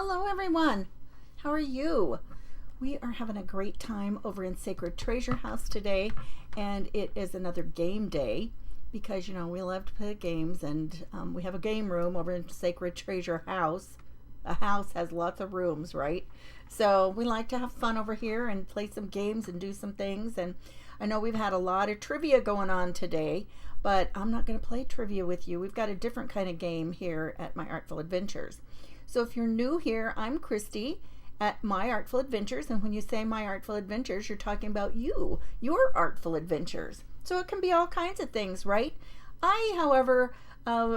Hello, everyone. How are you? We are having a great time over in Sacred Treasure House today, and it is another game day because, we love to play games, and we have a game room over in Sacred Treasure House. A house has lots of rooms, right? So we like to have fun over here and play some games and do some things, and I know we've had a lot of trivia going on today, but I'm not going to play trivia with you. We've got a different kind of game here at My Artful Adventures. So if you're new here, I'm Christy at My Artful Adventures, and when you say My Artful Adventures, you're talking about you, your artful adventures. So it can be all kinds of things, right? I, however,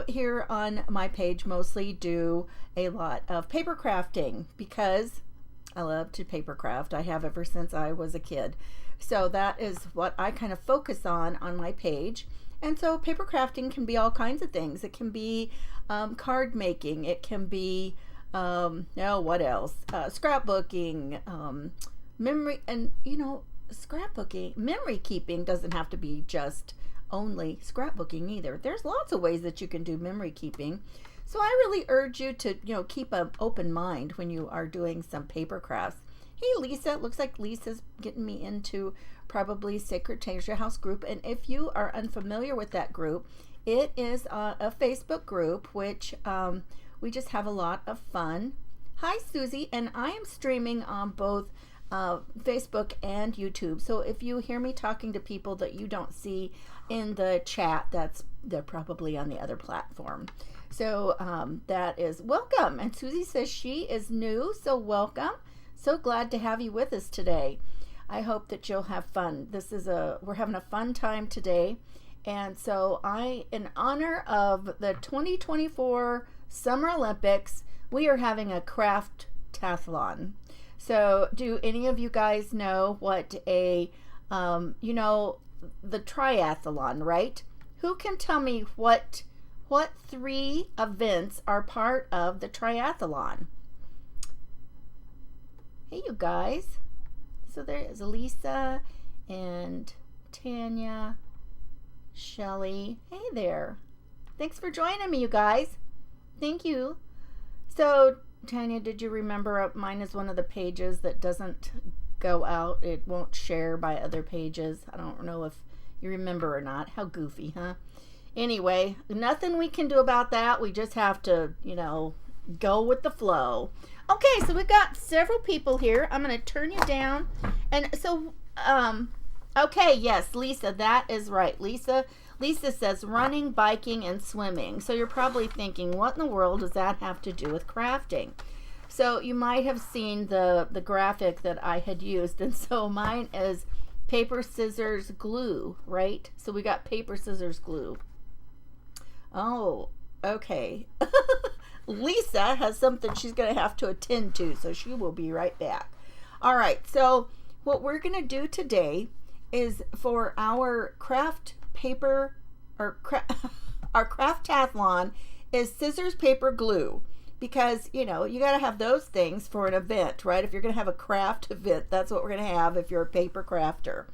here on my page mostly do a lot of paper crafting because I love to paper craft. I have ever since I was a kid. So that is what I kind of focus on my page. And so paper crafting can be all kinds of things. It can be card making. It can be, what else? Scrapbooking, memory, and scrapbooking, memory keeping doesn't have to be just only scrapbooking either. There's lots of ways that you can do memory keeping. So I really urge you to, keep an open mind when you are doing some paper crafts. Hey, Lisa, it looks like Lisa's getting me into probably Sacred Treasure House group. And if you are unfamiliar with that group, it is a Facebook group, which we just have a lot of fun. Hi, Susie, and I am streaming on both Facebook and YouTube. So if you hear me talking to people that you don't see in the chat, they're probably on the other platform. So that is welcome. And Susie says she is new, so welcome. So glad to have you with us today. I hope that you'll have fun. We're having a fun time today. And so in honor of the 2024 Summer Olympics, we are having a craft-tathlon. So do any of you guys know what the triathlon, right? Who can tell me what 3 events are part of the triathlon? Hey, you guys. So there is Lisa and Tanya, Shelly. Hey there. Thanks for joining me, you guys. Thank you. So, Tanya, did you remember mine is one of the pages that doesn't go out? It won't share by other pages. I don't know if you remember or not. How goofy, huh? Anyway, nothing we can do about that. We just have to, go with the flow. Okay, so we've got several people here. I'm going to turn you down. And so, okay, yes, Lisa, that is right. Lisa says running, biking, and swimming. So you're probably thinking, what in the world does that have to do with crafting? So you might have seen the graphic that I had used. And so mine is paper, scissors, glue, right? So we got paper, scissors, glue. Oh, okay. Lisa has something she's going to have to attend to, so she will be right back. All right, so what we're going to do today is for our craft paper, or our craft-tathlon is scissors, paper, glue. Because, you got to have those things for an event, right? If you're going to have a craft event, that's what we're going to have if you're a paper crafter.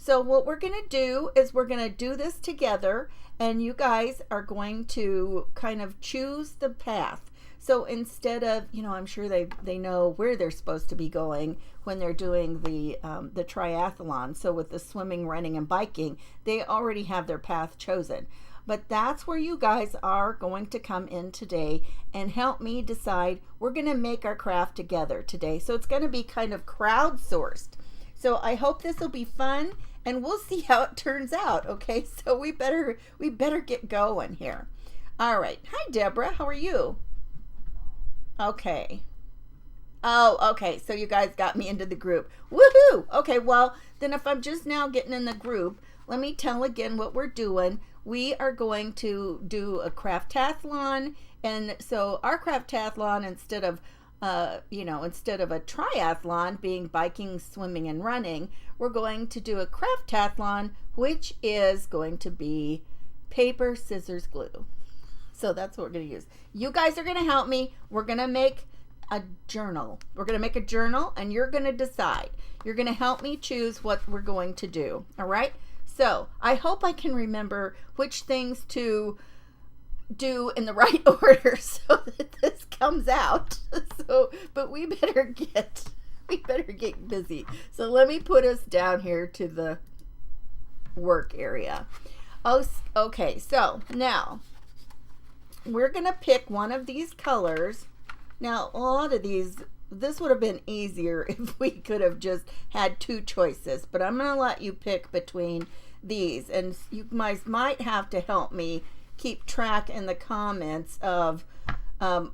So what we're going to do is we're going to do this together, and you guys are going to kind of choose the path. So instead of, I'm sure they know where they're supposed to be going when they're doing the triathlon. So with the swimming, running, and biking, they already have their path chosen. But that's where you guys are going to come in today and help me decide. We're going to make our craft together today. So it's going to be kind of crowdsourced. So I hope this will be fun, and we'll see how it turns out, okay? So we better get going here. All right. Hi, Deborah. How are you? Okay. Oh, okay. So you guys got me into the group. Woohoo! Okay, well, then if I'm just now getting in the group, let me tell again what we're doing. We are going to do a craft-tathlon, and so our craft-tathlon, instead of a triathlon being biking, swimming, and running, we're going to do a craft-tathlon, which is going to be paper, scissors, glue. So that's what we're going to use. You guys are going to help me. We're going to make a journal. We're going to make a journal, and you're going to decide. You're going to help me choose what we're going to do. All right? So I hope I can remember which things to do in the right order so that this comes out. So, but we better get busy. So let me put us down here to the work area. Oh, okay. So now we're gonna pick one of these colors. Now a lot of these, this would have been easier if we could have just had two choices, but I'm gonna let you pick between these, and you guys might have to help me keep track in the comments of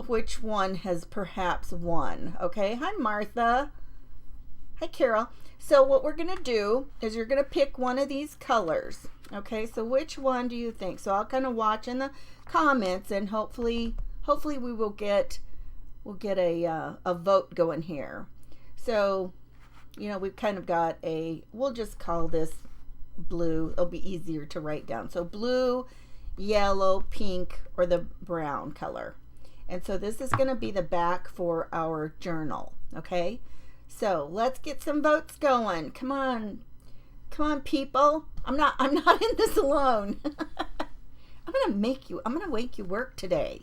which one has perhaps won. Okay, hi Martha. Hi Carol. So what we're gonna do is you're gonna pick one of these colors. Okay, so which one do you think? So I'll kind of watch in the comments, and hopefully we will get a vote going here. So, you know, we've kind of got we'll just call this blue. It'll be easier to write down. So blue, yellow, pink, or the brown color. And so this is going to be the back for our journal. Okay, so let's get some votes going. Come on people. I'm not in this alone. I'm gonna make you work today.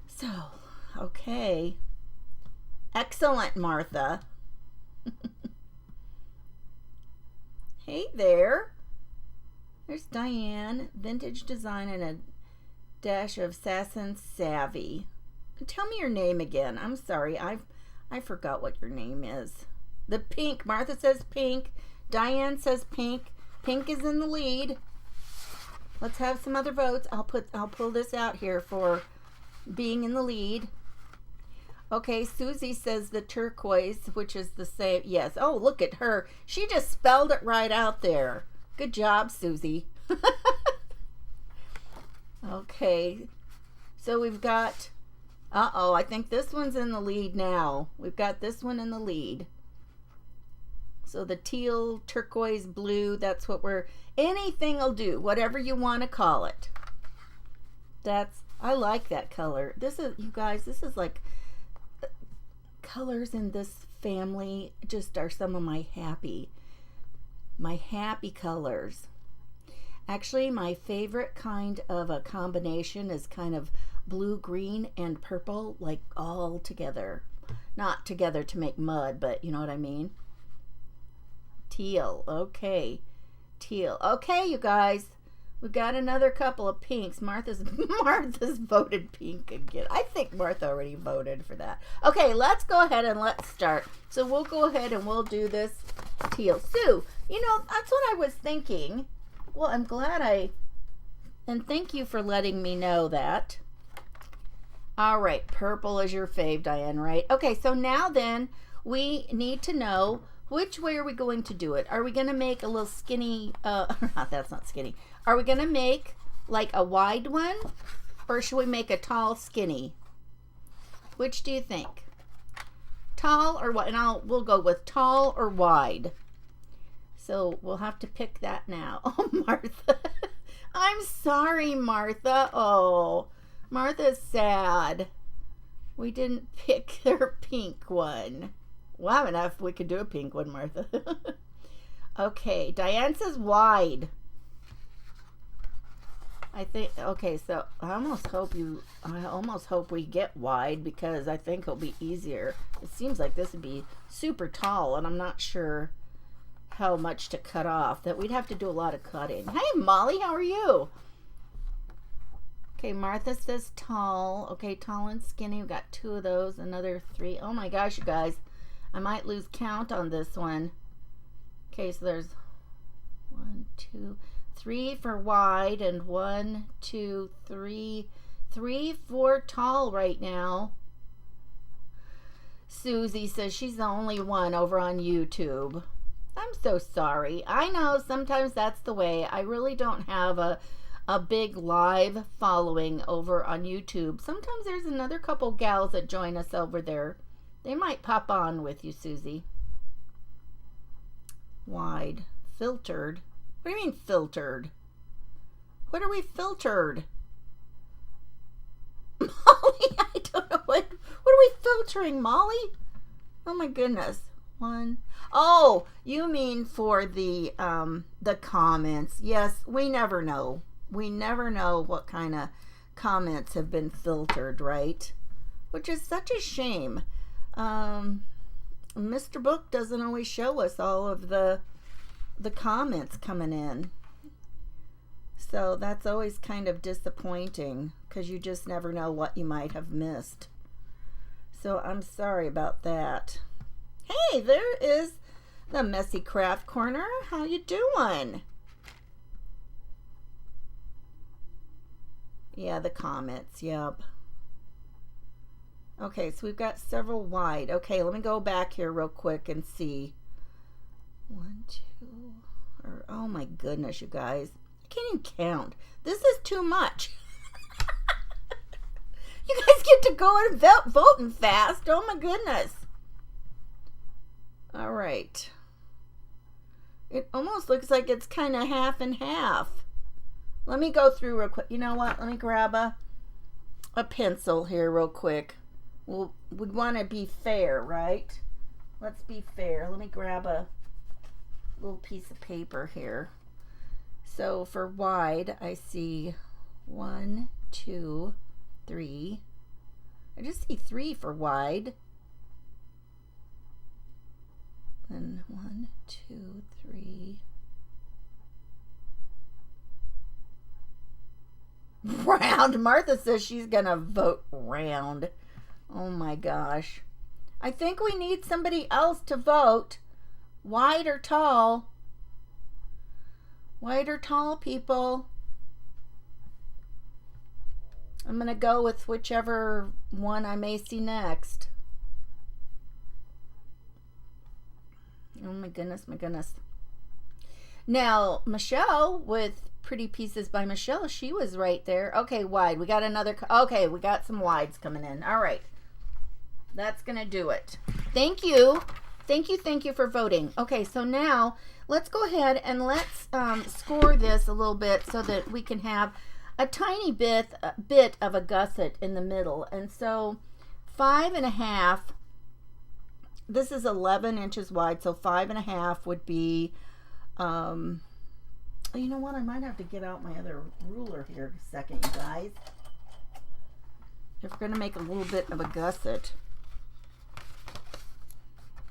So, okay, excellent, Martha. Hey there. There's Diane. Vintage design and a dash of sass and savvy. Tell me your name again. I'm sorry, I forgot what your name is. The pink. Martha says pink. Diane says pink. Pink is in the lead. Let's have some other votes. I'll pull this out here for being in the lead. Okay, Susie says the turquoise, which is the same. Yes. Oh, look at her. She just spelled it right out there. Good job, Susie. Okay. So we've got, I think this one's in the lead now. We've got this one in the lead. So the teal, turquoise, blue, that's what anything will do, whatever you want to call it. I like that color. This is, you guys, this is like, colors in this family just are some of my happy colors. Actually, my favorite kind of a combination is kind of blue, green, and purple, like all together. Not together to make mud, but you know what I mean? Teal. Okay. Teal. Okay, you guys. We've got another couple of pinks. Martha's voted pink again. I think Martha already voted for that. Okay, let's go ahead and let's start. So we'll go ahead and we'll do this teal. Sue, you know, that's what I was thinking. Well, I'm glad and thank you for letting me know that. All right, purple is your fave, Diane, right? Okay, so now then we need to know which way are we going to do it? Are we going to make a little skinny, that's not skinny. Are we going to make like a wide one, or should we make a tall skinny? Which do you think? Tall or what? And we'll go with tall or wide. So we'll have to pick that now. Oh, Martha. I'm sorry, Martha. Oh, Martha's sad. We didn't pick her pink one. Wow, enough. We could do a pink one, Martha. Okay, Diane says wide. I think, okay, so I almost hope we get wide, because I think it'll be easier. It seems like this would be super tall, and I'm not sure how much to cut off. That we'd have to do a lot of cutting. Hey, Molly, how are you? Okay, Martha says tall. Okay, tall and skinny. We've got two of those, another three. Oh my gosh, you guys. I might lose count on this one. Okay, so there's 1, 2, 3 for wide, and 1, 2, 3, 3 for tall right now. Susie says she's the only one over on YouTube. I'm so sorry. I know sometimes that's the way. I really don't have a big live following over on YouTube. Sometimes there's another couple gals that join us over there. They might pop on with you, Susie. Wide. Filtered. What do you mean filtered? What are we filtered? Molly, I don't know what are we filtering, Molly? Oh my goodness. 1. Oh, you mean for the comments. Yes, we never know. We never know what kind of comments have been filtered, right? which is such a shame. Mr. Book doesn't always show us all of the comments coming in. So that's always kind of disappointing because you just never know what you might have missed. So I'm sorry about that. Hey, there is the Messy Craft Corner. How you doing? Yeah, the comments. Yep. Okay, so we've got several wide. Okay, let me go back here real quick and see. 1, 2, or oh my goodness, you guys. I can't even count. This is too much. You guys get to go and voting fast. Oh my goodness. All right. It almost looks like it's kind of half and half. Let me go through real quick. You know what? Let me grab a pencil here real quick. We'd want to be fair, right? Let's be fair. Let me grab a little piece of paper here. So for wide, I see 1, 2, 3. I just see 3 for wide. Then 1, 2, 3. Round. Martha says she's gonna vote round. Oh my gosh. I think we need somebody else to vote. Wide or tall? Wide or tall, people? I'm gonna go with whichever one I may see next. Oh my goodness, my goodness. Now, Michelle with Pretty Pieces by Michelle, she was right there. Okay, wide. We got another. Okay, we got some wides coming in. All right. That's going to do it. Thank you. Thank you for voting. Okay, so now let's go ahead and let's score this a little bit so that we can have a tiny bit of a gusset in the middle. And so 5.5, this is 11 inches wide, so 5.5 would be, you know what, I might have to get out my other ruler here a second, you guys. If we're going to make a little bit of a gusset,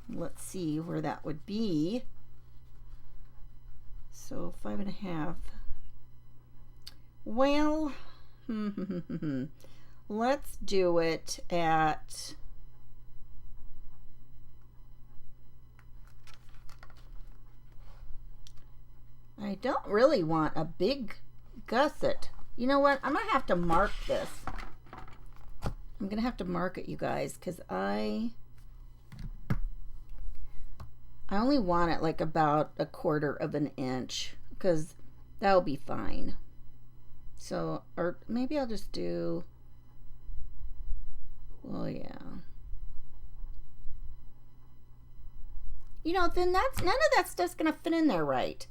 let's see where that would be. So 5.5. Well, let's do it at, I don't really want a big gusset. You know what? I'm going to have to mark this. I'm going to have to mark it, you guys, because I only want it like about 1/4 of an inch, because that'll be fine. So, or maybe I'll just do, well, yeah. You know, then that's, none of that stuff's going to fit in there right.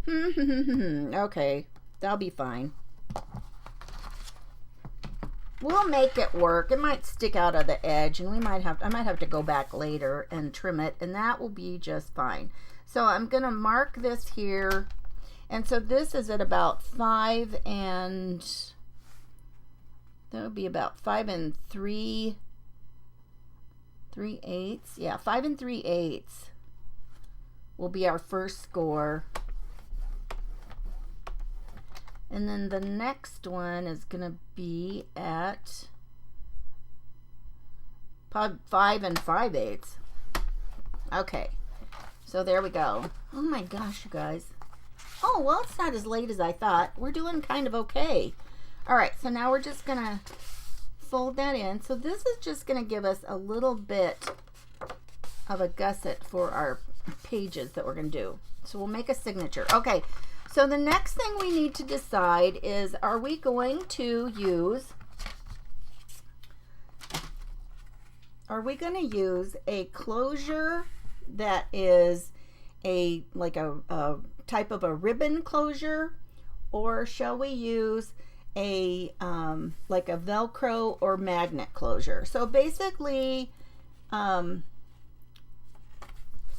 Okay, that'll be fine. We'll make it work. It might stick out of the edge, and I might have to go back later and trim it, and that will be just fine. So I'm going to mark this here. And so this is at about 5 and, that would be about 5 3/8. Yeah, 5 3/8 will be our first score. And then the next one is going to be at 5 5/8. Okay, so there we go. Oh my gosh, you guys. Oh, well, it's not as late as I thought. We're doing kind of okay. All right, so now we're just going to fold that in. So this is just going to give us a little bit of a gusset for our pages that we're going to do. So we'll make a signature. Okay, so the next thing we need to decide is, are we going to use a closure that is like a type of a ribbon closure, or shall we use a like a Velcro or magnet closure? So basically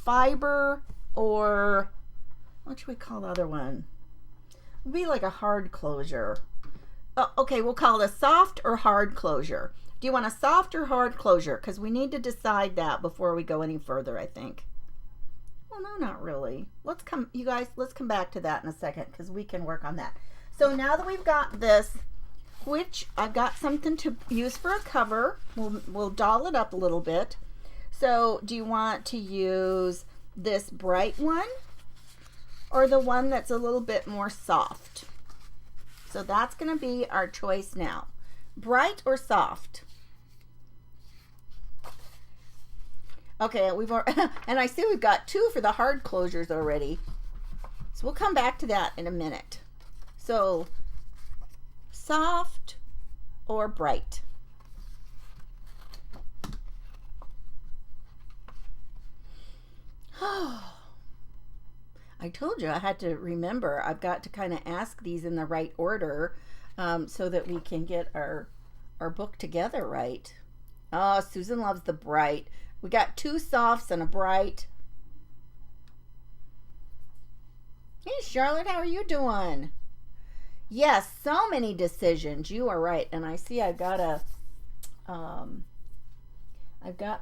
fiber, or what should we call the other one? It would be like a hard closure. Oh, okay, we'll call it a soft or hard closure. Do you want a soft or hard closure? Because we need to decide that before we go any further, I think. Well, no, not really. You guys, let's come back to that in a second because we can work on that. So now that we've got this, which I've got something to use for a cover, we'll doll it up a little bit. So do you want to use this bright one or the one that's a little bit more soft? So that's going to be our choice now. Bright or soft? Okay, and I see we've got 2 for the hard closures already. So we'll come back to that in a minute. So soft or bright? I told you I had to remember. I've got to kind of ask these in the right order so that we can get our book together right. Oh, Susan loves the bright. We got 2 softs and a bright. Hey, Charlotte, how are you doing? Yes, so many decisions. You are right. And I see I've got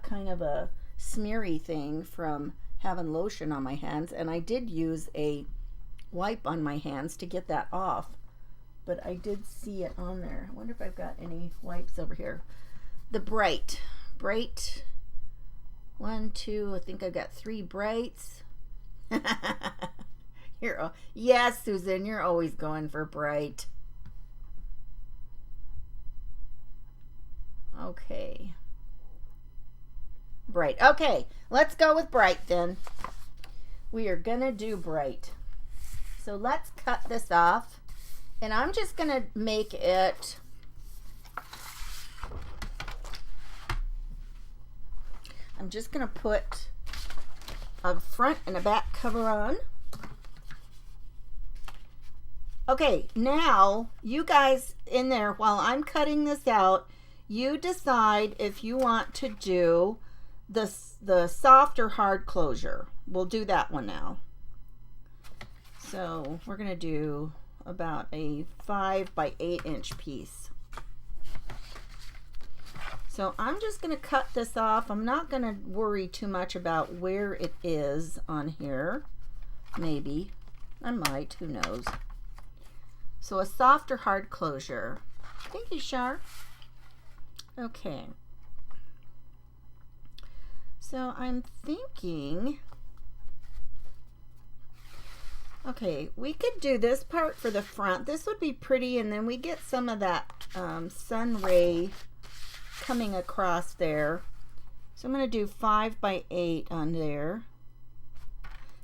kind of a smeary thing from having lotion on my hands, and I did use a wipe on my hands to get that off, but I did see it on there. I wonder if I've got any wipes over here. The bright 1, 2, I think I've got 3 brights. Yes, Susan, you're always going for bright. Okay. Bright. Okay, let's go with bright then. We are gonna do bright. So let's cut this off, and I'm just gonna make it I'm just gonna put a front and a back cover on. Okay, now you guys in there, while I'm cutting this out, you decide if you want to do the soft or hard closure. We'll do that one now. So we're going to do about a 5 by 8 inch piece. So I'm just going to cut this off. I'm not going to worry too much about where it is on here. Maybe. I might. Who knows. So a soft or hard closure. Thank you, Char. Okay. So I'm thinking, okay, we could do this part for the front. This would be pretty, and then we get some of that sun ray coming across there. So I'm going to do 5 by 8 on there.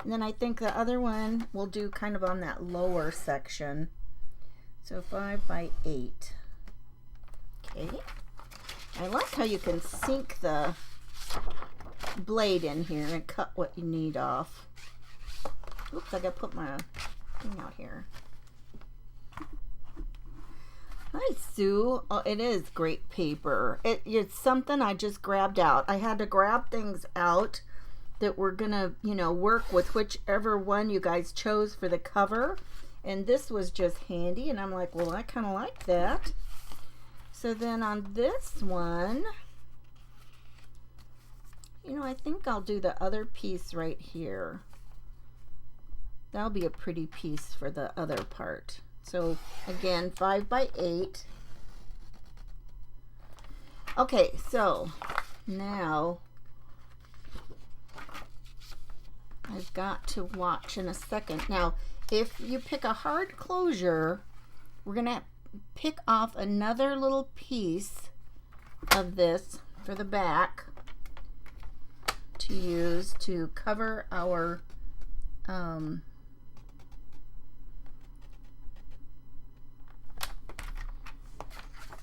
And then I think the other one we'll do kind of on that lower section. So 5 by 8. Okay. I like how you can sink the blade in here and cut what you need off. Oops, I gotta put my thing out here. Hi, Sue. Oh, it is great paper. It's something I just grabbed out. I had to grab things out that we're gonna, work with whichever one you guys chose for the cover. And this was just handy, and I'm like, well, I kind of like that. So then on this one, I think I'll do the other piece right here. That'll be a pretty piece for the other part. So again, 5 by 8. Okay, so now I've got to watch in a second. Now, if you pick a hard closure, we're going to pick off another little piece of this for the back to use to cover our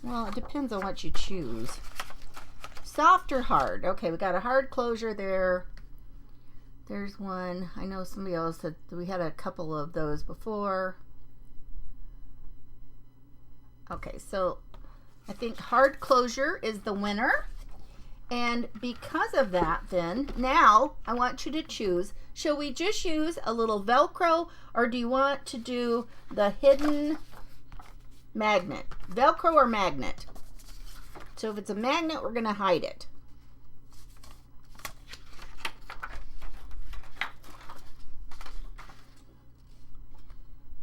well, it depends on what you choose. Soft or hard? Okay, we got a hard closure there. There's one. I know somebody else said we had a couple of those before. Okay, so I think hard closure is the winner. And because of that, then, now I want you to choose. Shall we just use a little Velcro, or do you want to do the hidden magnet? Velcro or magnet? So if it's a magnet, we're going to hide it.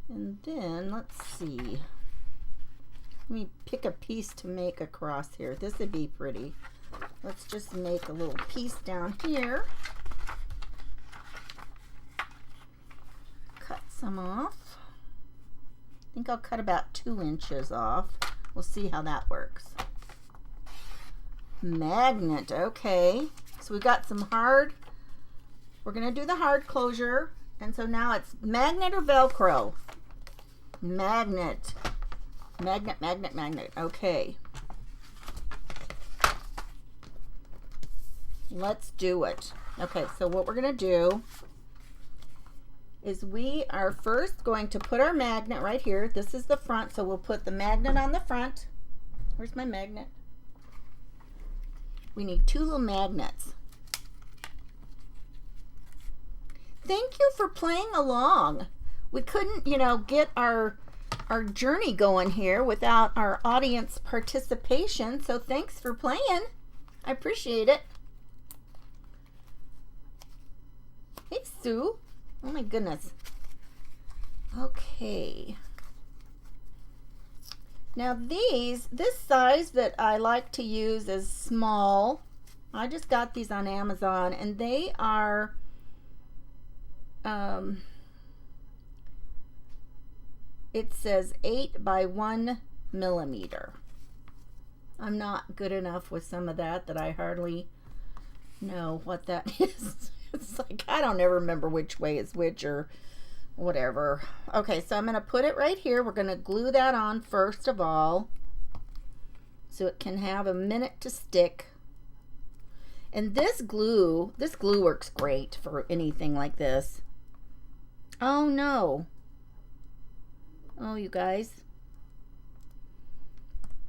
And then, let's see. Let me pick a piece to make across here. This would be pretty. Let's just make a little piece down here. Cut some off. I think I'll cut about 2 inches off. We'll see how that works. Magnet, okay. So we got some hard. We're going to do the hard closure. And so now it's magnet or Velcro? Magnet. Magnet, magnet, magnet. Okay. Let's do it. Okay, so what we're going to do is we are first going to put our magnet right here. This is the front, so we'll put the magnet on the front. Where's my magnet? We need 2 little magnets. Thank you for playing along. We couldn't, get our journey going here without our audience participation, so thanks for playing. I appreciate it. Hey, Sue. Oh my goodness. Okay. Now this size that I like to use is small. I just got these on Amazon, and they are it says 8 by 1 millimeter. I'm not good enough with some of that I hardly know what that is. It's like I don't ever remember which way is which or whatever. Okay, so I'm going to put it right here. We're going to glue that on first of all so it can have a minute to stick. And this glue works great for anything like this. Oh no. Oh, you guys.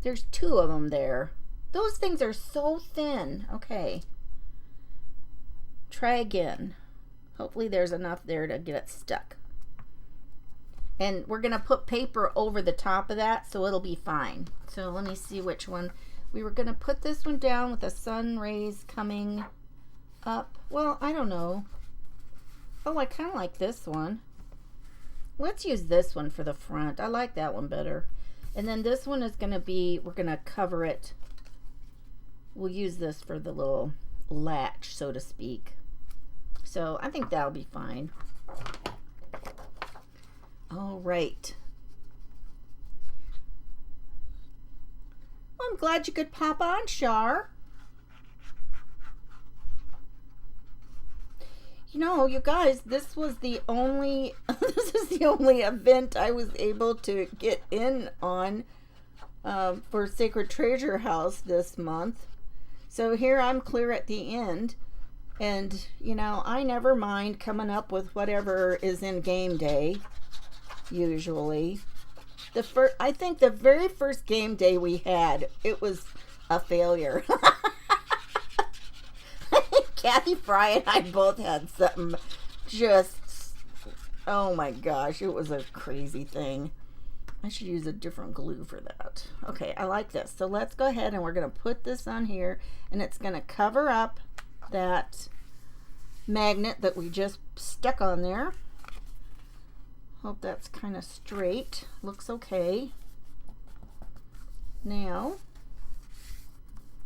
There's 2 of them there. Those things are so thin. Okay. Try again. Hopefully there's enough there to get it stuck. And we're going to put paper over the top of that so it'll be fine. So let me see which one. We were going to put this one down with the sun rays coming up. Well, I don't know. Oh, I kind of like this one. Let's use this one for the front. I like that one better. And then this one is going to be, we're going to cover it. We'll use this for the little latch, so to speak. So I think that'll be fine. All right. Well, I'm glad you could pop on, Shar. You guys, this was the only this is the only event I was able to get in on for Sacred Treasure House this month. So here I'm clear at the end. And, I never mind coming up with whatever is in game day, usually. I think the very first game day we had, it was a failure. Kathy Fry and I both had something just, oh my gosh, it was a crazy thing. I should use a different glue for that. Okay, I like this. So let's go ahead and we're going to put this on here, and it's going to cover up that magnet that we just stuck on there. Hope that's kind of straight. Looks okay. Now,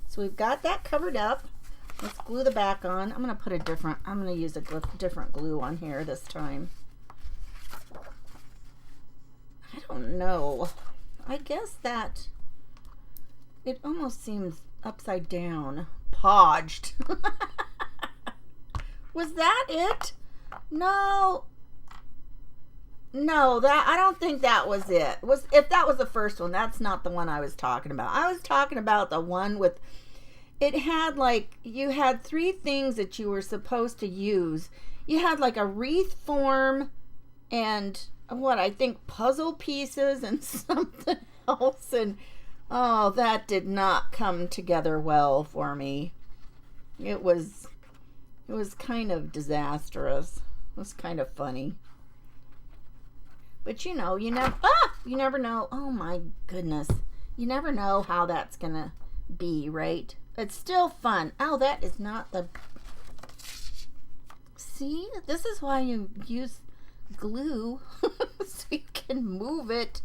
so we've got that covered up. Let's glue the back on. I'm going to use a different glue on here this time. I don't know. I guess that it almost seems upside down. Podged. Was that it? No, I don't think that was it. If that was the first one, that's not the one I was talking about. I was talking about the one with, it had you had 3 things that you were supposed to use. You had like a wreath form and I think puzzle pieces and something else. And oh, that did not come together well for me. It was kind of disastrous. It was kind of funny. But you never know. Oh my goodness. You never know how that's gonna be, right? It's still fun. Oh, that is not the... See? This is why you use glue so you can move it.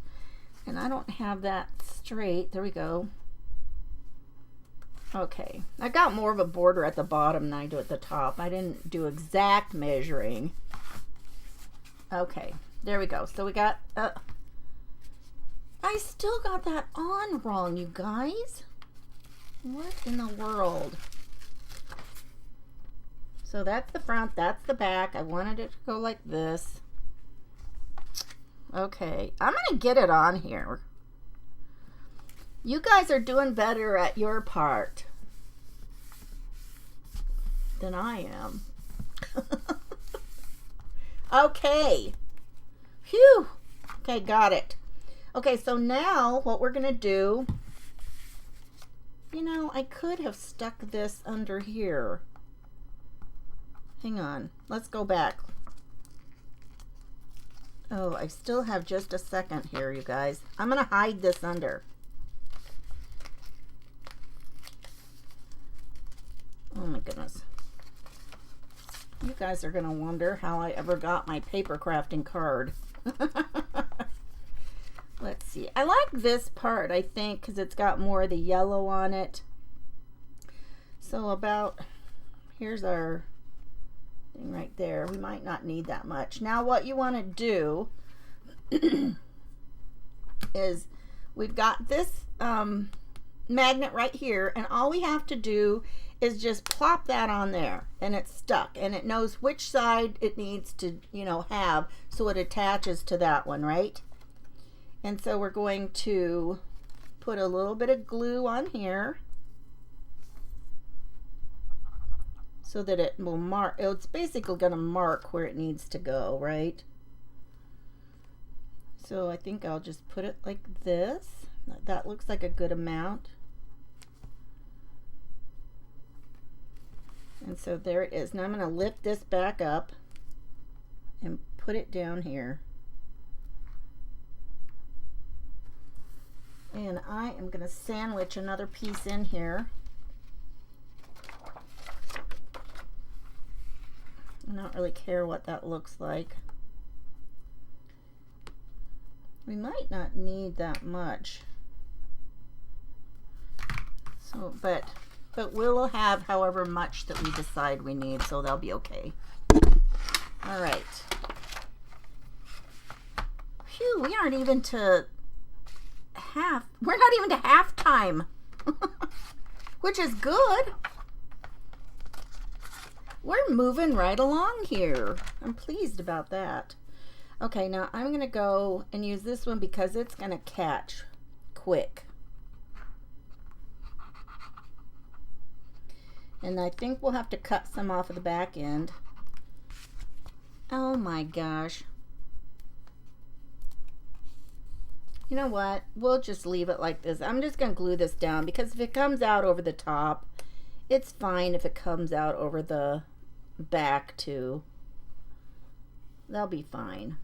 And I don't have that straight. There we go. Okay. I got more of a border at the bottom than I do at the top. I didn't do exact measuring. Okay. There we go. So we got... I still got that on wrong, you guys. What in the world? So that's the front, that's the back. I wanted it to go like this. Okay, I'm gonna get it on here. You guys are doing better at your part than I am. Okay. Phew. Okay, got it. Okay, so now what we're gonna do, you know, I could have stuck this under here. Hang on, let's go back. Oh, I still have just a second here, you guys. I'm gonna hide this under. Oh my goodness. You guys are gonna wonder how I ever got my paper crafting card. Let's see. I like this part, I think, because it's got more of the yellow on it. So about, here's our thing right there. We might not need that much. Now what you want to do is we've got this magnet right here, and all we have to do is just plop that on there, and it's stuck, and it knows which side it needs to, you know, have, so it attaches to that one, right? And so we're going to put a little bit of glue on here so that it will mark. It's basically going to mark where it needs to go, right? So I think I'll just put it like this. That looks like a good amount. And so there it is. Now I'm going to lift this back up and put it down here. And I am going to sandwich another piece in here. I don't really care what that looks like. We might not need that much. So, but we'll have however much that we decide we need, so they'll be okay. All right. Phew, we aren't even to we're not even to halftime, which is good. We're moving right along here. I'm pleased about that. Okay, now I'm going to go and use this one because it's going to catch quick. And I think we'll have to cut some off of the back end. Oh my gosh. You know what? We'll just leave it like this. I'm just going to glue this down because if it comes out over the top, it's fine if it comes out over the back too. That'll be fine.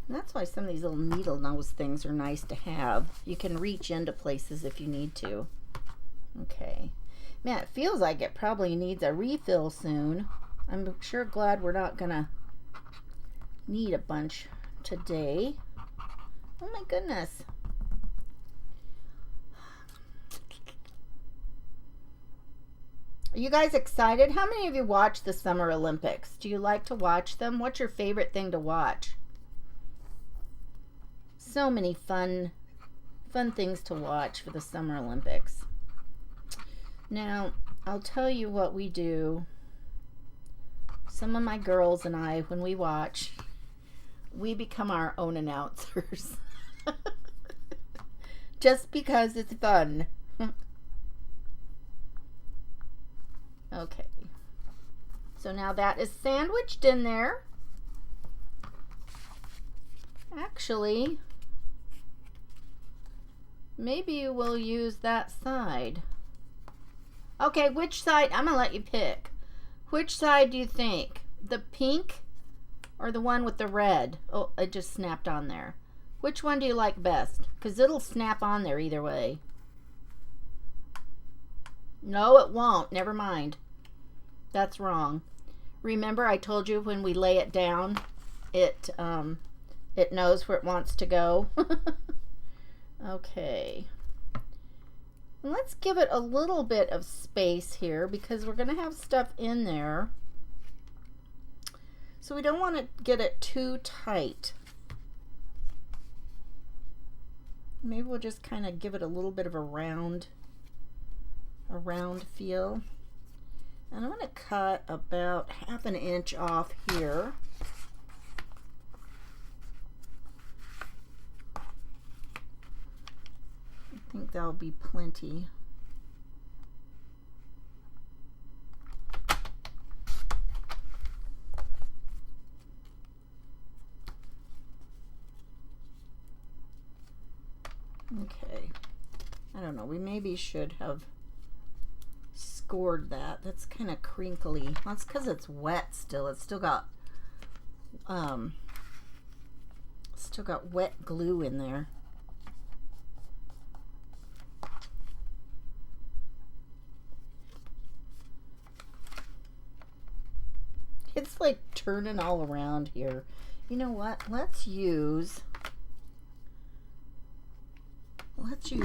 And that's why some of these little needle nose things are nice to have. You can reach into places if you need to. Okay. Man, it feels like it probably needs a refill soon. I'm sure glad we're not going to need a bunch today. Oh my goodness. Are you guys excited? How many of you watch the Summer Olympics? Do you like to watch them? What's your favorite thing to watch? So many fun things to watch for the Summer Olympics. Now, I'll tell you what we do. Some of my girls and I, when we watch, we become our own announcers. Just because it's fun. Okay. So now that is sandwiched in there. Actually, maybe we'll use that side. Okay, which side? I'm gonna let you pick. Which side do you think? The pink or the one with the red? Oh, it just snapped on there. Which one do you like best? Because it'll snap on there either way. No, it won't. Never mind. That's wrong. Remember I told you when we lay it down, it knows where it wants to go. Okay. Let's give it a little bit of space here because we're going to have stuff in there. So we don't want to get it too tight. Maybe we'll just kind of give it a little bit of a round feel. And I'm going to cut about 1/2 inch off here. I think that'll be plenty. Okay. I don't know. We maybe should have scored that. That's kind of crinkly. That's because it's wet still. It's still got wet glue in there. It's like turning all around here. You know what? Let's use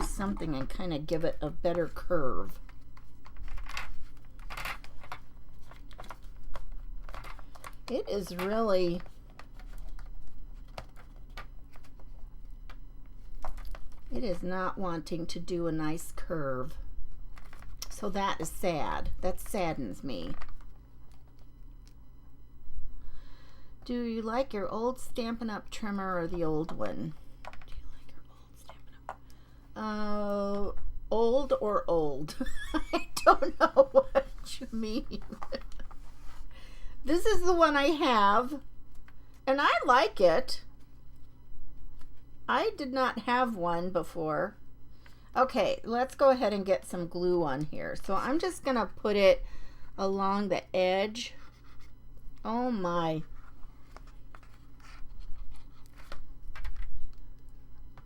something and kind of give it a better curve. It is really not wanting to do a nice curve. So that is sad. That saddens me. Do you like your old Stampin' Up! Trimmer or the old one? Do you like your old Stampin' Up? Old or old? I don't know what you mean. This is the one I have, and I like it. I did not have one before. Okay, let's go ahead and get some glue on here. So I'm just going to put it along the edge. Oh my.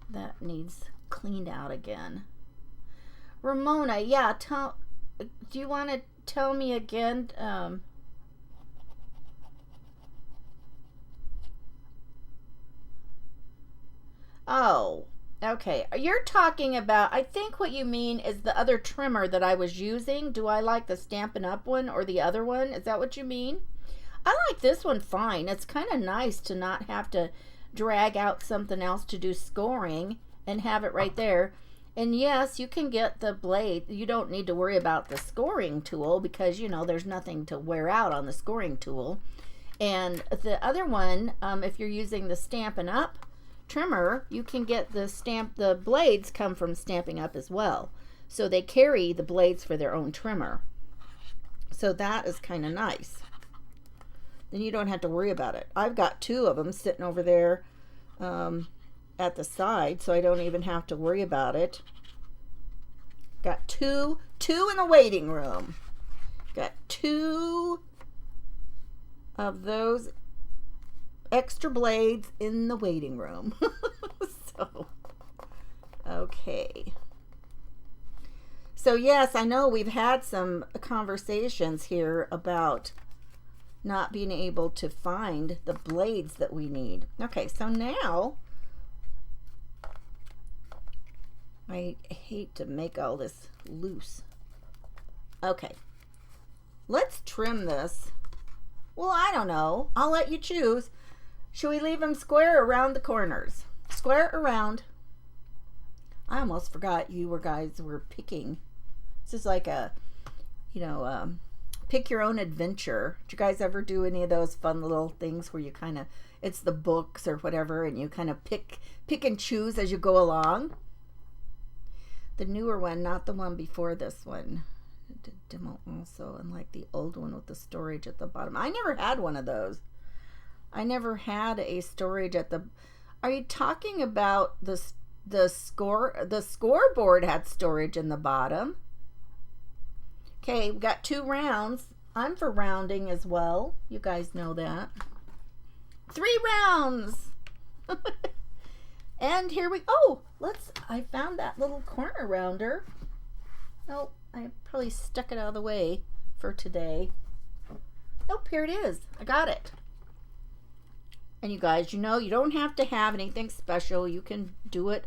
That needs cleaned out again. Ramona, yeah, do you want to tell me again? Oh, okay. You're talking about, I think what you mean is the other trimmer that I was using. Do I like the Stampin' Up! One or the other one? Is that what you mean? I like this one fine. It's kind of nice to not have to drag out something else to do scoring and have it right there. And yes, you can get the blade. You don't need to worry about the scoring tool because, you know, there's nothing to wear out on the scoring tool. And the other one, if you're using the Stampin' Up! Trimmer, you can get the blades come from Stampin' Up! As well. So they carry the blades for their own trimmer. So that is kind of nice. Then you don't have to worry about it. I've got 2 of them sitting over there at the side, so I don't even have to worry about it. Got two in the waiting room. Got 2 of those extra blades in the waiting room. So, okay. So yes, I know we've had some conversations here about not being able to find the blades that we need. Okay, so now I hate to make all this loose. Okay, let's trim this. Well, I don't know. I'll let you choose. Should we leave them square around the corners? Square around. I almost forgot you guys were picking. This is like a, you know, pick your own adventure. Did you guys ever do any of those fun little things where you kind of, it's the books or whatever, and you kind of pick and choose as you go along? The newer one, not the one before this one. Demo also, and like the old one with the storage at the bottom. I never had one of those. I never had a storage at the. Are you talking about the scoreboard had storage in the bottom? Okay, we got 2 rounds. I'm for rounding as well. You guys know that. 3 rounds. And here we, I found that little corner rounder. Oh, I probably stuck it out of the way for today. Nope, here it is. I got it. And you guys, you know, you don't have to have anything special. You can do it.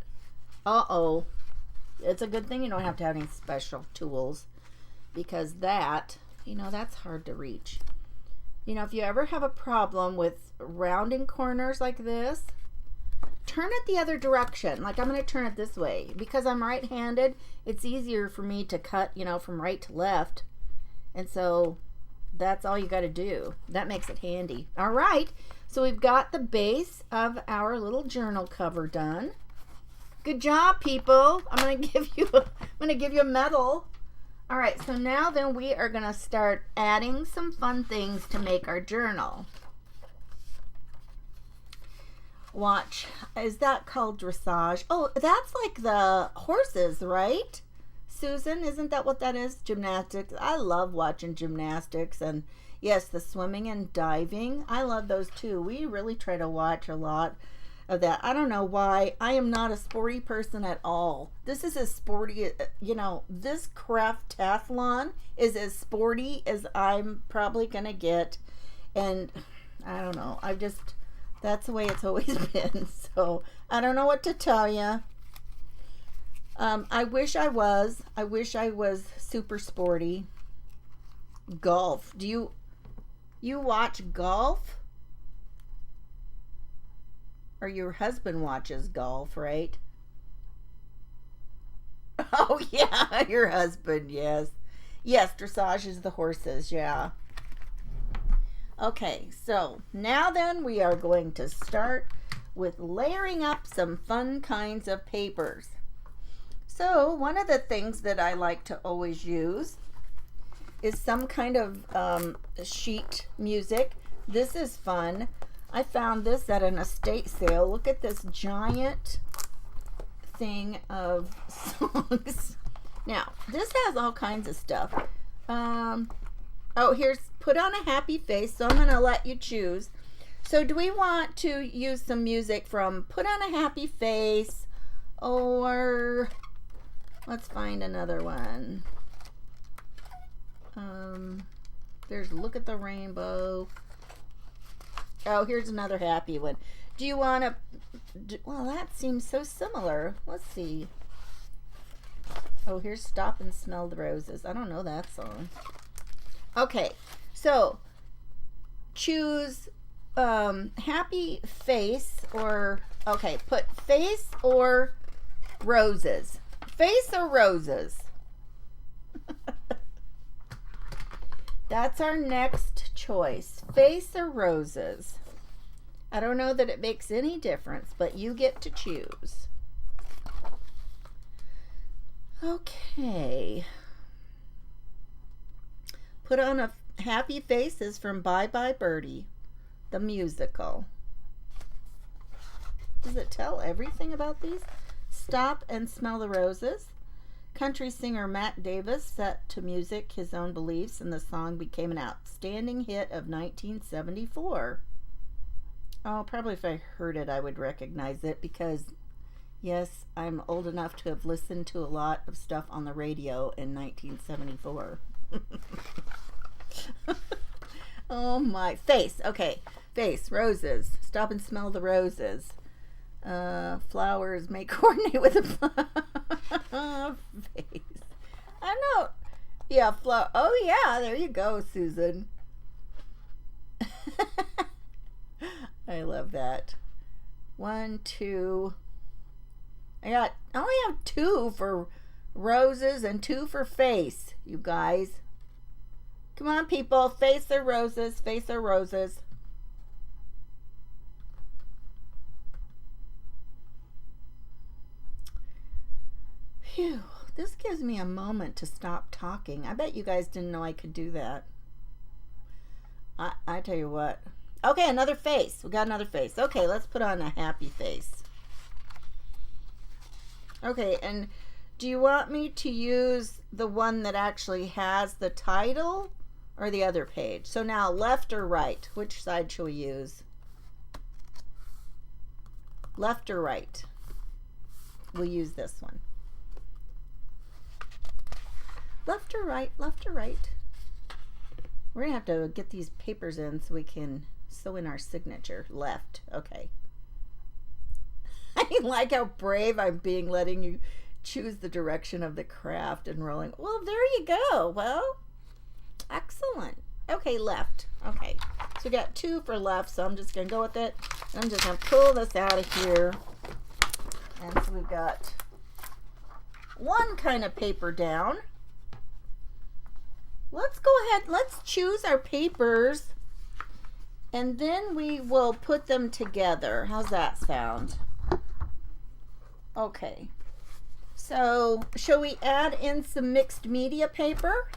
It's a good thing you don't have to have any special tools, because that, you know, that's hard to reach. You know, if you ever have a problem with rounding corners like this, turn it the other direction. Like I'm going to turn it this way. Because I'm right-handed, it's easier for me to cut, you know, from right to left. And so that's all you got to do. That makes it handy. All right. So we've got the base of our little journal cover done. Good job, people. I'm going to give you a medal. All right. So now then we are going to start adding some fun things to make our journal. Watch. Is that called dressage? Oh, that's like the horses, right? Susan, isn't that what that is? Gymnastics. I love watching gymnastics, and yes, the swimming and diving. I love those too. We really try to watch a lot of that. I don't know why. I am not a sporty person at all. This is as sporty, you know, this craftathlon is as sporty as I'm probably going to get. And I don't know. That's the way it's always been. So I don't know what to tell you. I wish I was super sporty. Golf. Do you watch golf? Or your husband watches golf, right? Oh yeah, your husband, yes. Yes, dressage is the horses, yeah. Okay, so now then we are going to start with layering up some fun kinds of papers. So one of the things that I like to always use is some kind of sheet music. This is fun. I found this at an estate sale. Look at this giant thing of songs. Now, this has all kinds of stuff. Here's Put on a Happy Face. So I'm going to let you choose. So do we want to use some music from Put on a Happy Face, or let's find another one. There's Look at the Rainbow. Oh, here's another happy one. Do you want to... Well, that seems so similar. Let's see. Oh, here's Stop and Smell the Roses. I don't know that song. Okay, so choose happy face, or... Okay, put face or roses. Face or roses? That's our next choice. Face or roses? I don't know that it makes any difference, but you get to choose. Okay. Put on a Happy Face is from Bye Bye Birdie, the musical. Does it tell everything about these? Stop and Smell the Roses. Country singer Matt Davis set to music his own beliefs, and the song became an outstanding hit of 1974. Oh, probably if I heard it, I would recognize it, because, yes, I'm old enough to have listened to a lot of stuff on the radio in 1974. Oh, my. Face. Okay. Face. Roses. Stop and Smell the Roses. Flowers may coordinate with a face. I know. Yeah, oh yeah, there you go, Susan. I love that. 1, 2. I only have 2 for roses and 2 for face, you guys. Come on, people. Face or roses. Face or roses. Phew, this gives me a moment to stop talking. I bet you guys didn't know I could do that. I tell you what. Okay, another face. We got another face. Okay, let's put on a happy face. Okay, and do you want me to use the one that actually has the title or the other page? So now, left or right? Which side shall we use? Left or right? we'll use this one. Left or right, left or right. We're going to have to get these papers in so we can sew in our signature. Left. Okay. I like how brave I'm being, letting you choose the direction of the craft and rolling. Well, there you go. Well, excellent. Okay, left. Okay. So we got 2 for left, so I'm just going to go with it. And I'm just going to pull this out of here. And so we've got 1 kind of paper down. Let's go ahead. Let's choose our papers. And then we will put them together. How's that sound? Okay. So, shall we add in some mixed media paper?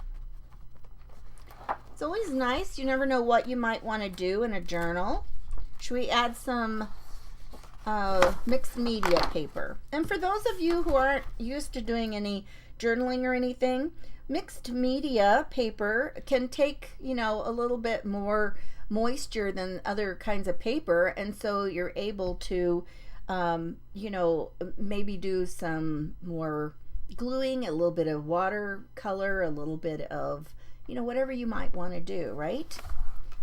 It's always nice. You never know what you might want to do in a journal. Should we add some mixed media paper? And for those of you who aren't used to doing any journaling or anything, mixed media paper can take, you know, a little bit more moisture than other kinds of paper, and so you're able to you know, maybe do some more gluing, a little bit of watercolor, a little bit of, you know, whatever you might want to do, right?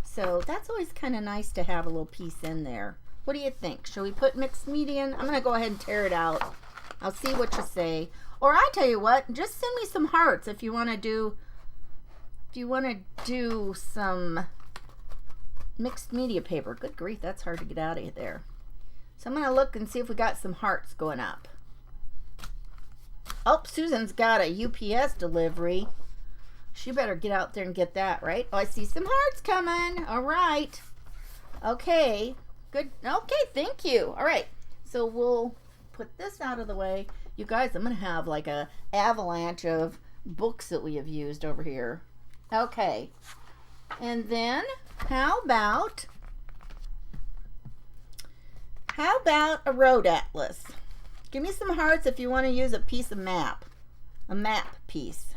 So that's always kind of nice to have a little piece in there. What do you think? Shall we put mixed media in? I'm going to go ahead and tear it out. I'll see what you say. Or I tell you what, just send me some hearts if you want to do some mixed media paper. Good grief, that's hard to get out of there. So I'm going to look and see if we got some hearts going up. Oh, Susan's got a UPS delivery. She better get out there and get that, right? Oh, I see some hearts coming. All right. Okay. Good. Okay, thank you. All right. So we'll put this out of the way. You guys, I'm going to have like a avalanche of books that we have used over here. Okay. And then how about a road atlas? Give me some hearts if you want to use a piece of map. A map piece.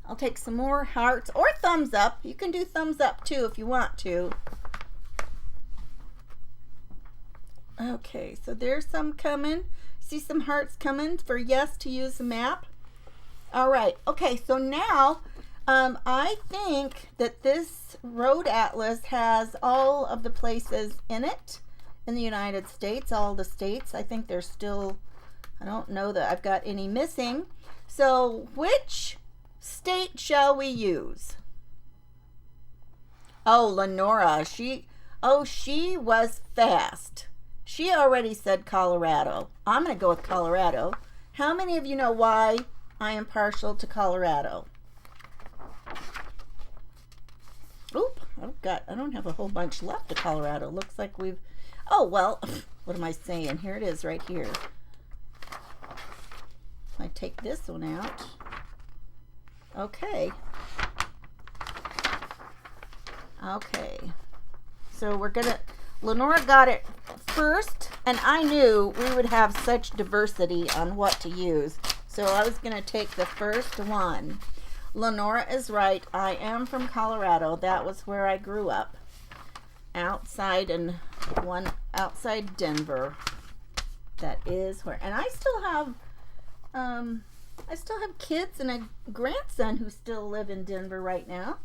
I'll take some more hearts or thumbs up. You can do thumbs up too if you want to. Okay, so there's some coming. See some hearts coming for yes to use the map. All right. Okay, so now I think that this road atlas has all of the places in it in the United States, all the states. I think there's still, I don't know that I've got any missing. So which state shall we use? Oh, Lenora, she was fast. She already said Colorado. I'm going to go with Colorado. How many of you know why I am partial to Colorado? Oop, I don't have a whole bunch left of Colorado. Looks like we've, oh, well, what am I saying? Here it is right here. I take this one out. Okay. Okay. So we're going to, Lenora got it first, and I knew we would have such diversity on what to use. So I was going to take the first one. Lenora is right. I am from Colorado. That was where I grew up. Outside Denver. That is where, and I still have kids and a grandson who still live in Denver right now.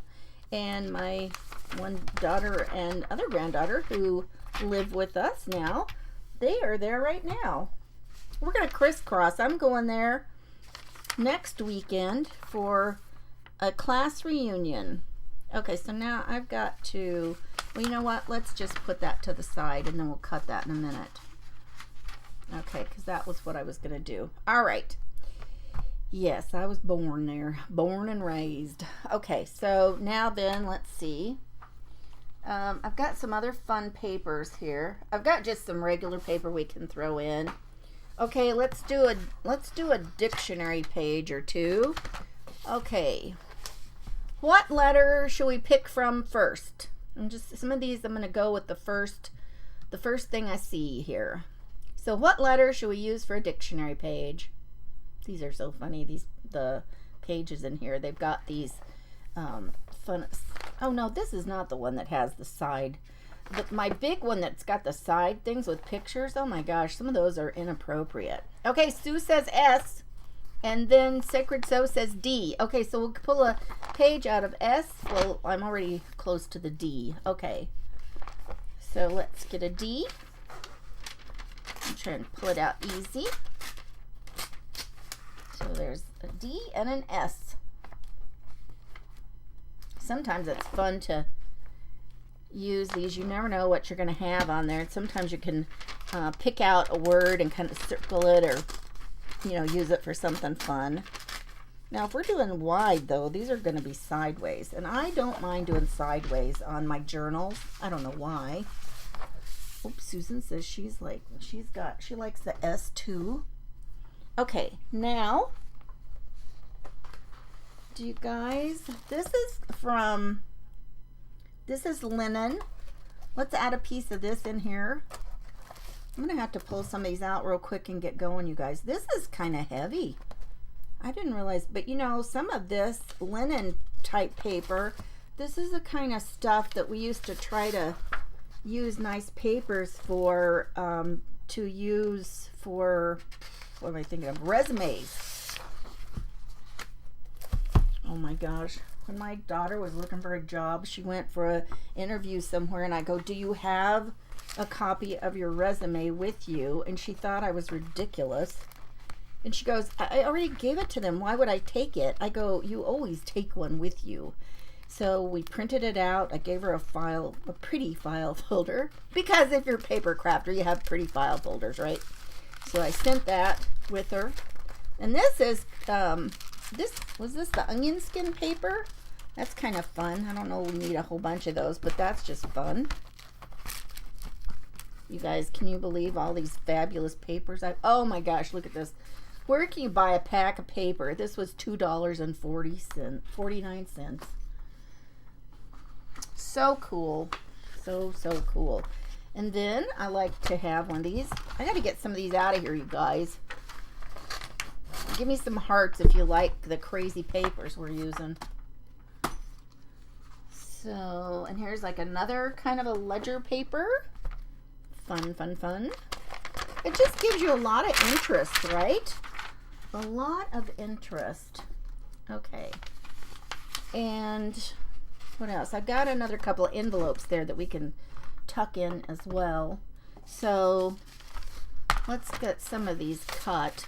And my one daughter and other granddaughter who live with us now, they are there right now. We're going to crisscross. I'm going there next weekend for a class reunion. Okay, so now I've got to, well, you know what? Let's just put that to the side and then we'll cut that in a minute. Okay, because that was what I was going to do. All right. Yes, I was born there. Born and raised. Okay, so now then, let's see. I've got some other fun papers here. I've got just some regular paper we can throw in. Okay, let's do a dictionary page or two. Okay. What letter should we pick from first? And just some of these I'm going to go with the first thing I see here. So what letter should we use for a dictionary page? These are so funny. The pages in here, they've got these fun. Oh no, this is not the one that has the side. my big one that's got the side things with pictures, oh my gosh, some of those are inappropriate. Okay, Sue says S, and then Sacred Sew says D. Okay, so we'll pull a page out of S. Well, I'm already close to the D. Okay, so let's get a D. I'm trying to pull it out easy. So there's a D and an S. Sometimes it's fun to use these. You never know what you're going to have on there. Sometimes you can pick out a word and kind of circle it, or use it for something fun. Now if we're doing wide though, these are going to be sideways, and I don't mind doing sideways on my journals. I don't know why. Oops, Susan says she likes the S too. Okay, now do you guys, this is linen. Let's add a piece of this in here. I'm gonna have to pull some of these out real quick and get going, you guys. This is kind of heavy. I didn't realize, but some of this linen type paper, this is the kind of stuff that we used to try to use nice papers for, to use for, what am I thinking of? Resumes. Oh my gosh. When my daughter was looking for a job, she went for an interview somewhere, and I go, do you have a copy of your resume with you? And she thought I was ridiculous. And she goes, I already gave it to them. Why would I take it? I go, you always take one with you. So we printed it out. I gave her a pretty file folder, because if you're a paper crafter, you have pretty file folders, right? So I sent that with her. And this is, was this the onion skin paper? That's kind of fun. I don't know, we need a whole bunch of those, but that's just fun. You guys, can you believe all these fabulous papers? Oh my gosh, look at this. Where can you buy a pack of paper? This was $2.49. So cool. So cool. And then I like to have one of these. I got to get some of these out of here, you guys. Give me some hearts if you like the crazy papers we're using. So, and here's like another kind of a ledger paper. Fun. It just gives you a lot of interest, right? A lot of interest. Okay. And what else? I've got another couple of envelopes there that we can tuck in as well. So let's get some of these cut.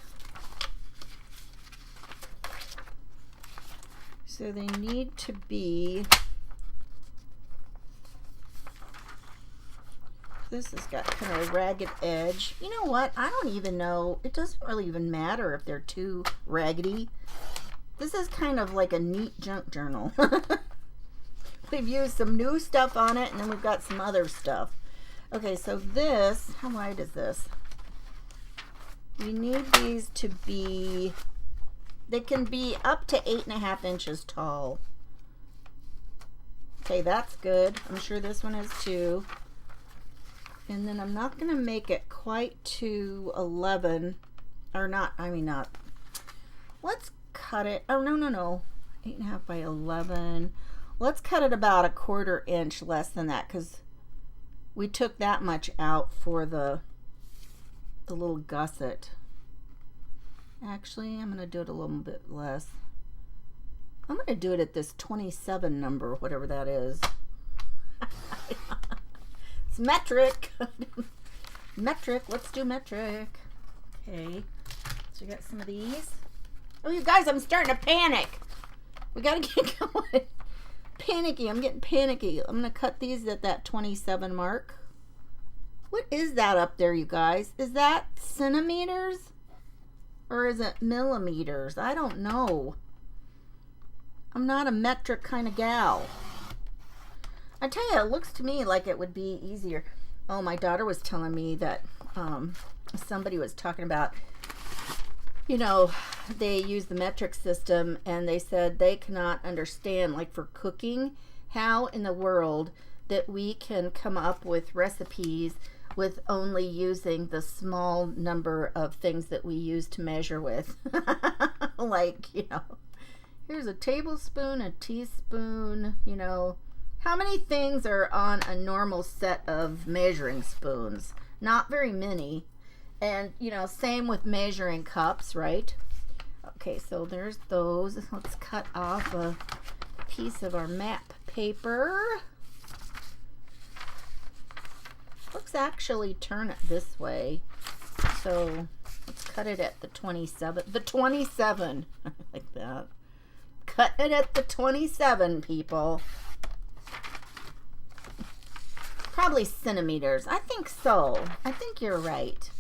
So they need to be, this has got kind of a ragged edge. You know what? I don't even know. It doesn't really even matter if they're too raggedy. This is kind of like a neat junk journal. We've used some new stuff on it, and then we've got some other stuff. Okay, so this, how wide is this? We need these to be, they can be up to 8.5 inches tall. Okay, that's good. I'm sure this one is too. And then I'm not going to make it quite to 11, or not, let's cut it, oh no, 8.5 by 11. Let's cut it about 1/4 inch less than that, because we took that much out for the little gusset. Actually, I'm going to do it a little bit less. I'm going to do it at this 27 number, whatever that is. It's metric. Metric. Let's do metric. Okay. So we got some of these. Oh, you guys, I'm starting to panic. We got to get going. Panicky. I'm getting panicky. I'm going to cut these at that 27 mark. What is that up there, you guys? Is that centimeters? Or is it millimeters? I don't know. I'm not a metric kind of gal. I tell you, it looks to me like it would be easier. Oh, my daughter was telling me that somebody was talking about, they use the metric system, and they said they cannot understand, like for cooking, how in the world that we can come up with recipes with only using the small number of things that we use to measure with. Like, here's a tablespoon, a teaspoon, How many things are on a normal set of measuring spoons? Not very many. And, you know, same with measuring cups, right? Okay, so there's those. Let's cut off a piece of our map paper. Let's actually turn it this way. So let's cut it at the 27. The 27. Like that. Cut it at the 27, people. Probably centimeters. I think so. I think you're right.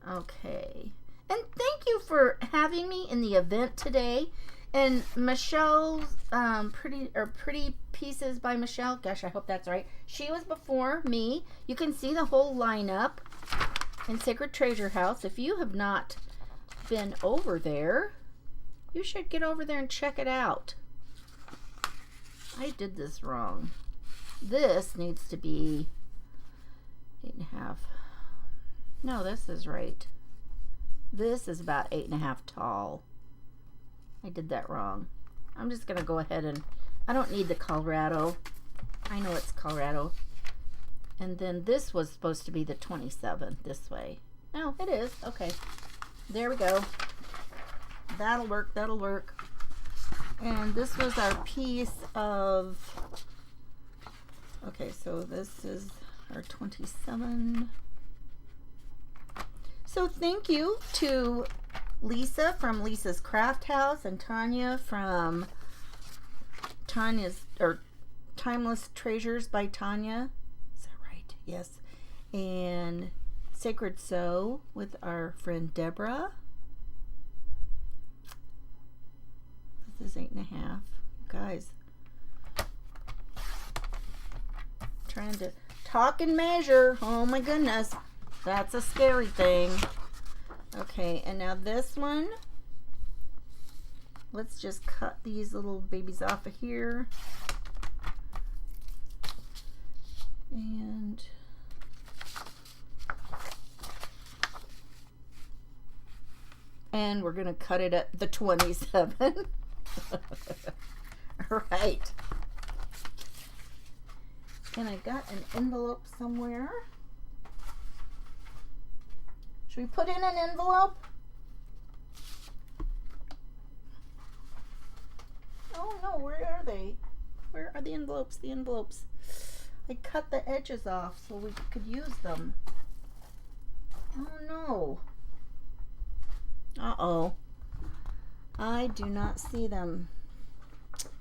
Okay. And thank you for having me in the event today. And Michelle's Pretty Pieces by Michelle. Gosh, I hope that's right. She was before me. You can see the whole lineup in Sacred Treasure House. If you have not been over there, you should get over there and check it out. I did this wrong. This needs to be 8.5. No, this is right. This is about 8.5 tall. I did that wrong. I'm just going to go ahead and, I don't need the Colorado. I know it's Colorado. And then this was supposed to be the 27 this way. Oh, it is. Okay. There we go. That'll work. That'll work. And this was our piece of, okay, so this is our 27. So thank you to Lisa from Lisa's Craft House and Tanya from Timeless Treasures by Tanya. Is that right? Yes. And Sacred Sew with our friend Deborah. This is 8.5. Guys, trying to talk and measure. Oh my goodness. That's a scary thing. Okay, and now this one, let's just cut these little babies off of here. And we're going to cut it at the 27. All right. And I got an envelope somewhere. Should we put in an envelope? Oh no, where are they? Where are the envelopes? The envelopes. I cut the edges off so we could use them. Oh no. Uh-oh. I do not see them.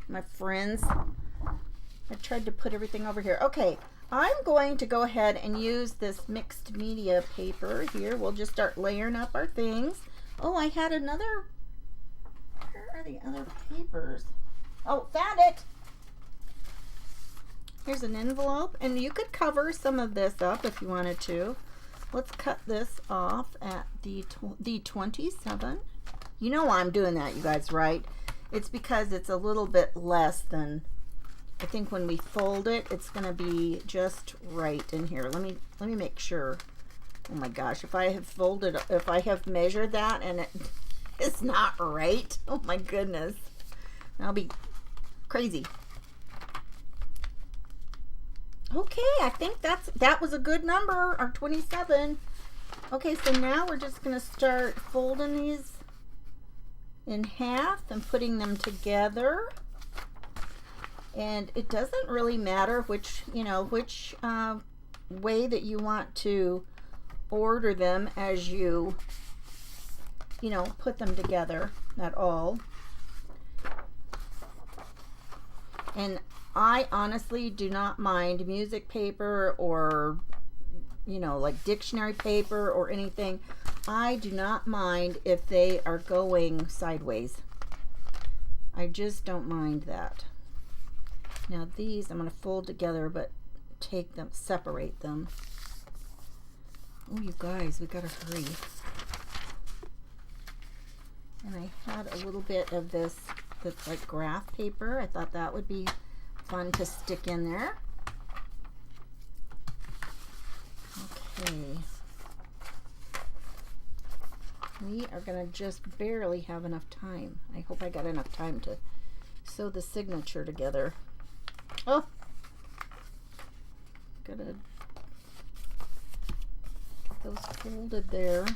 My friends. I tried to put everything over here. Okay. I'm going to go ahead and use this mixed media paper here. We'll just start layering up our things. Oh, I had another. Where are the other papers? Oh, found it. Here's an envelope. And you could cover some of this up if you wanted to. Let's cut this off at the 27. You know why I'm doing that, you guys, right? It's because it's a little bit less than... I think when we fold it, it's going to be just right in here. Let me make sure. Oh my gosh, if I have measured that and it's not right, oh my goodness, I'll be crazy. Okay, I think that was a good number, our 27. Okay, so now we're just going to start folding these in half and putting them together. And it doesn't really matter which way that you want to order them as you put them together at all. And I honestly do not mind music paper or like dictionary paper or anything. I do not mind if they are going sideways. I just don't mind that. Now these I'm going to fold together, but separate them. Oh, you guys, we gotta hurry. And I had a little bit of this that's like graph paper. I thought that would be fun to stick in there. Okay. We are gonna just barely have enough time. I hope I got enough time to sew the signature together. Oh, gotta get those folded there.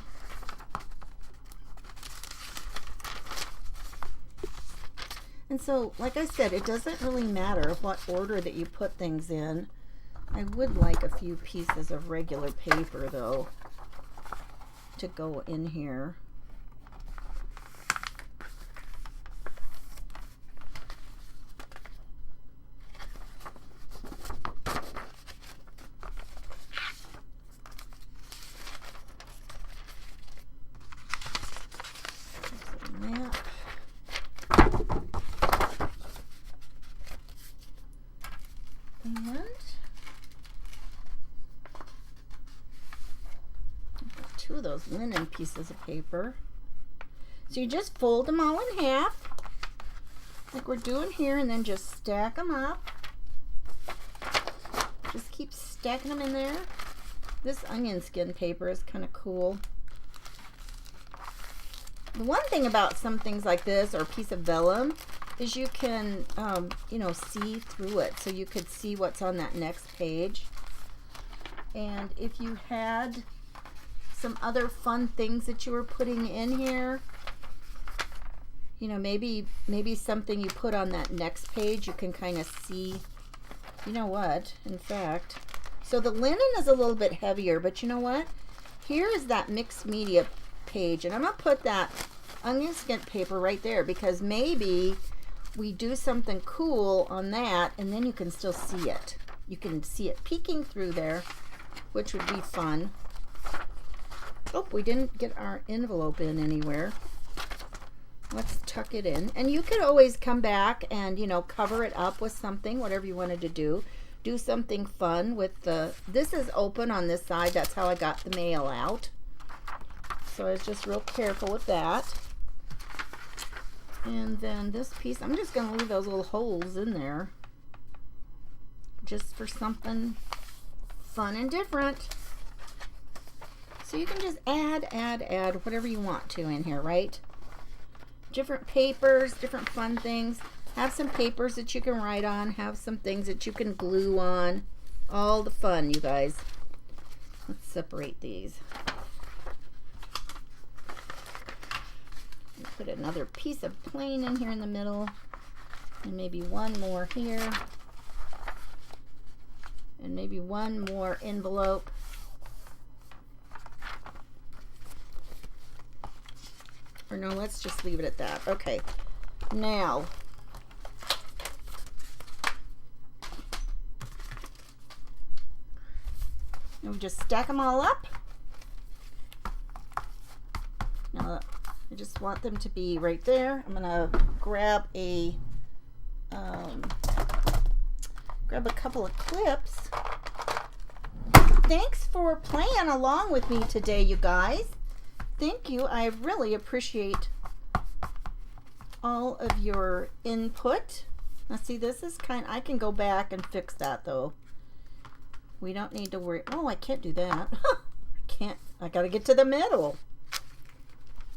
And so, like I said, it doesn't really matter what order that you put things in. I would like a few pieces of regular paper, though, to go in here. Two of those linen pieces of paper. So you just fold them all in half, like we're doing here, and then just stack them up. Just keep stacking them in there. This onion skin paper is kind of cool. The one thing about some things like this, or a piece of vellum, is you can, you know, see through it. So you could see what's on that next page. And if you had some other fun things that you were putting in here, you know, maybe something you put on that next page, you can kind of see, you know what, in fact. So the linen is a little bit heavier, but you know what? Here is that mixed media page, and I'm going to put that onion skin paper right there, because maybe we do something cool on that, and then you can still see it. You can see it peeking through there, which would be fun. Oh, we didn't get our envelope in anywhere. Let's tuck it in. And you could always come back and, you know, cover it up with something, whatever you wanted to do. Do something fun with the, this is open on this side. That's how I got the mail out. So I was just real careful with that. And then this piece, I'm just going to leave those little holes in there, just for something fun and different. So you can just add whatever you want to in here, right? Different papers, different fun things. Have some papers that you can write on. Have some things that you can glue on. All the fun, you guys. Let's separate these. Put another piece of plain in here in the middle. And maybe one more here. And maybe one more envelope. Or no, let's just leave it at that. Okay, now we just stack them all up. Now I just want them to be right there. I'm gonna grab a couple of clips. Thanks for playing along with me today, you guys. Thank you. I really appreciate all of your input. Now see, this is I can go back and fix that though. We don't need to worry. Oh, I can't do that. I gotta get to the middle.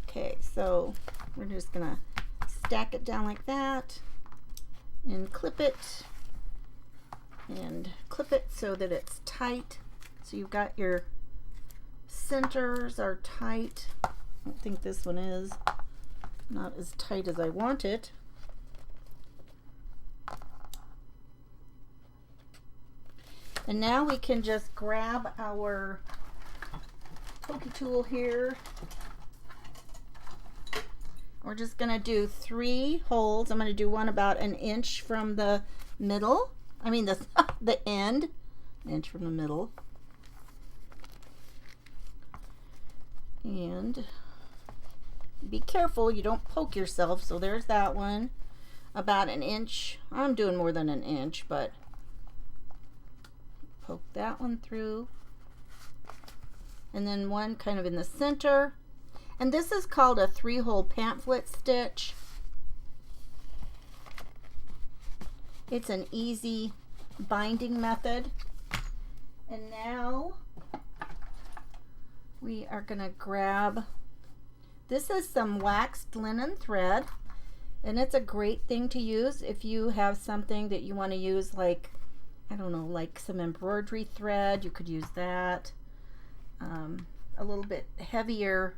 Okay, so we're just gonna stack it down like that and clip it so that it's tight. So you've got your centers are tight. I don't think this one is. Not as tight as I want it. And now we can just grab our pokey tool here. We're just going to do 3 holes. I'm going to do one about an inch from the middle. I mean the end. An inch from the middle. And be careful you don't poke yourself. So there's that one. About an inch. I'm doing more than an inch, but poke that one through. And then one kind of in the center. And this is called a 3-hole pamphlet stitch. It's an easy binding method. And now we are going to grab, this is some waxed linen thread. And it's a great thing to use if you have something that you want to use, like, I don't know, like some embroidery thread. You could use that. A little bit heavier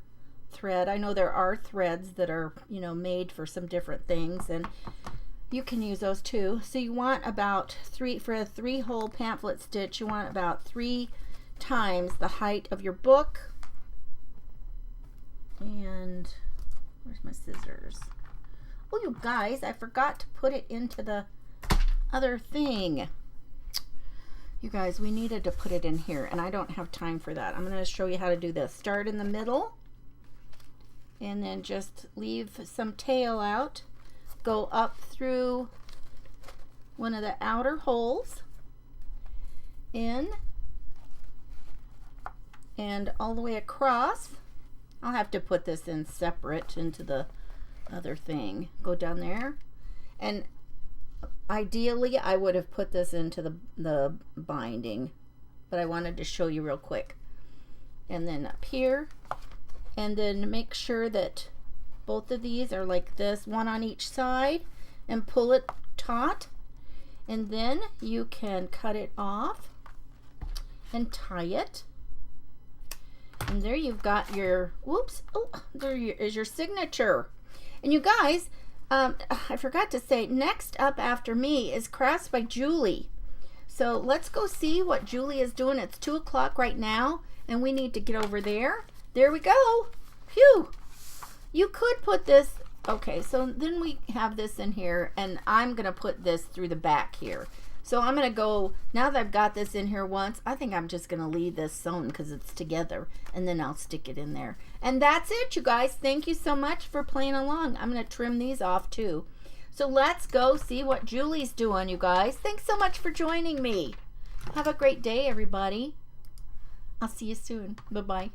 thread. I know there are threads that are, you know, made for some different things, and you can use those too. So you want about for a 3-hole pamphlet stitch, you want about 3 times the height of your book. And where's my scissors? Oh, you guys, I forgot to put it into the other thing. You guys, we needed to put it in here, and I don't have time for that. I'm going to show you how to do this. Start in the middle, and then just leave some tail out. Go up through one of the outer holes, in, and all the way across. I'll have to put this in separate into the other thing. Go down there, and ideally I would have put this into the binding, but I wanted to show you real quick. And then up here, and then make sure that both of these are like this, one on each side, and pull it taut, and then you can cut it off and tie it. And there you've got your, whoops, oh, there is your signature. And you guys, I forgot to say, next up after me is Crafts by Julie. So let's go see what Julie is doing. It's 2 o'clock right now, and we need to get over there. There we go. Phew. You could put this, okay, so then we have this in here, and I'm going to put this through the back here. So I'm going to go, now that I've got this in here once, I think I'm just going to leave this sewn because it's together, and then I'll stick it in there. And that's it, you guys. Thank you so much for playing along. I'm going to trim these off too. So let's go see what Julie's doing, you guys. Thanks so much for joining me. Have a great day, everybody. I'll see you soon. Bye-bye.